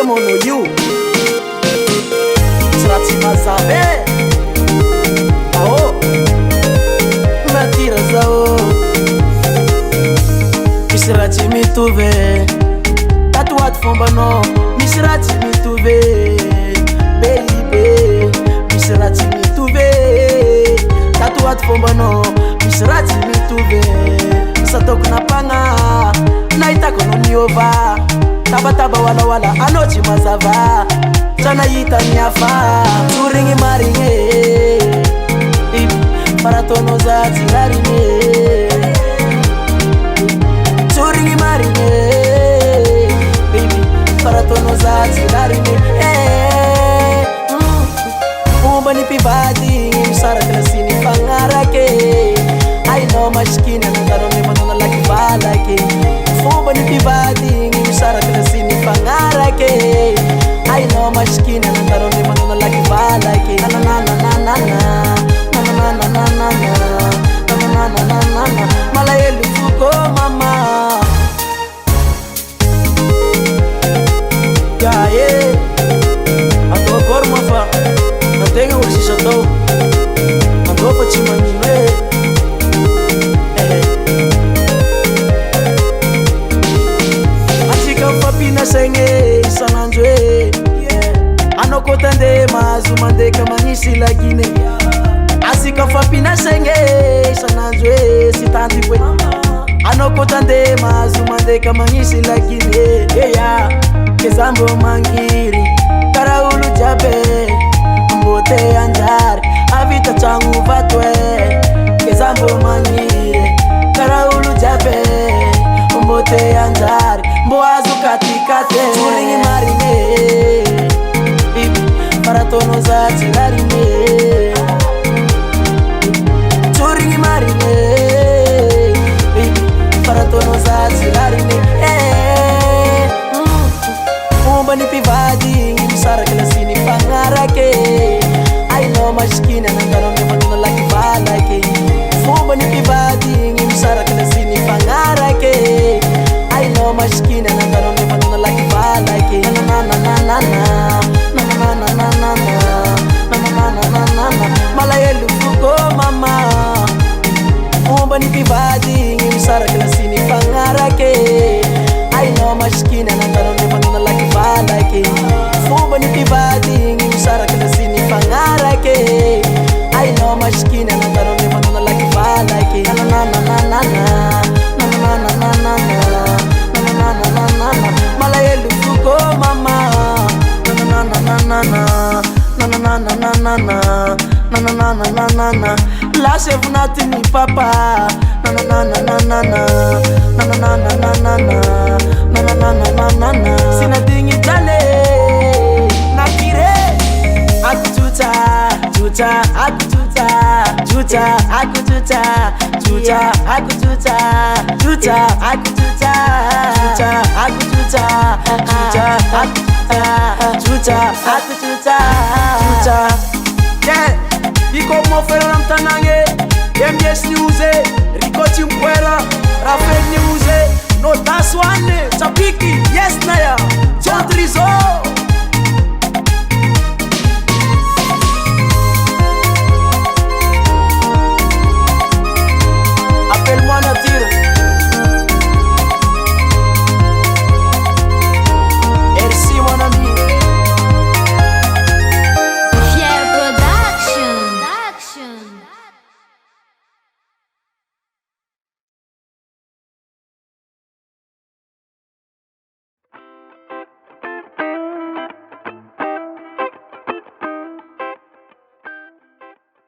mono io tsy raha tsy mazava ahô natira zao misy raha tsy mitovy tatoato fombanao misy raha tsy mitovy baby misy raha tsy mitovy tatoato fombanao misy raha tsy mitovy satoko napagna nahitako no miova tabataba walawala anao tsy mazava tranahita miafa tsorigny marigny farataonao za tsy larigny tsorigny marigny baby farataonao za tsy larigny fomba ny mpivady misaraky lasiny fagnarake ainao masikina nandarao ame manana laky valaky fomba ny mpivady misaraky lasiny fagnarake ainao masikina nandarao ame manana laky valaky malahelo foko mama yae atao akory mafa nategna olo sisa atao andao fa tsy magnino atsika mifampinasagny isanandro anao koa tande mahazo mandeka magnisy lagine asika mifampinasagny isanandro sy tanty anao koa tande mahazo mandeka magnisy lagine ke za mbô magniry karaha olo jiaby mbote anjary avita tragno vato ke za mbô magniry karaha olo jiaby mbote anjary mbô azo katikate tsorigny marigny farataonao za tsy larigny tsorigny marigny farataonao za tsy larigny fomba ny mpivady misaraky lasiny fagnarake ainao masikina nandarao ame manana laky valaky fomba ny mpivady misaraky lasiny fagnarake ainao masikina nandarao ame manana laky valaky malahelo foko mama fomba ny mpivady misaraky lasiny fagnarake ainao masikina nandarao ame manana laky valaky fomba ny mpivady misaraky lasiny fagnarake ainao masikina nandarao ame manana laky valaky malahelo foko mama lase vonatiny papa sinadigny jale nakire akututa tuta akututa tuta akututa tuta akututa tuta akututa tuta akututa tuta akututa akututa tuta yeah iko mo fera nam tanange MBS News Rico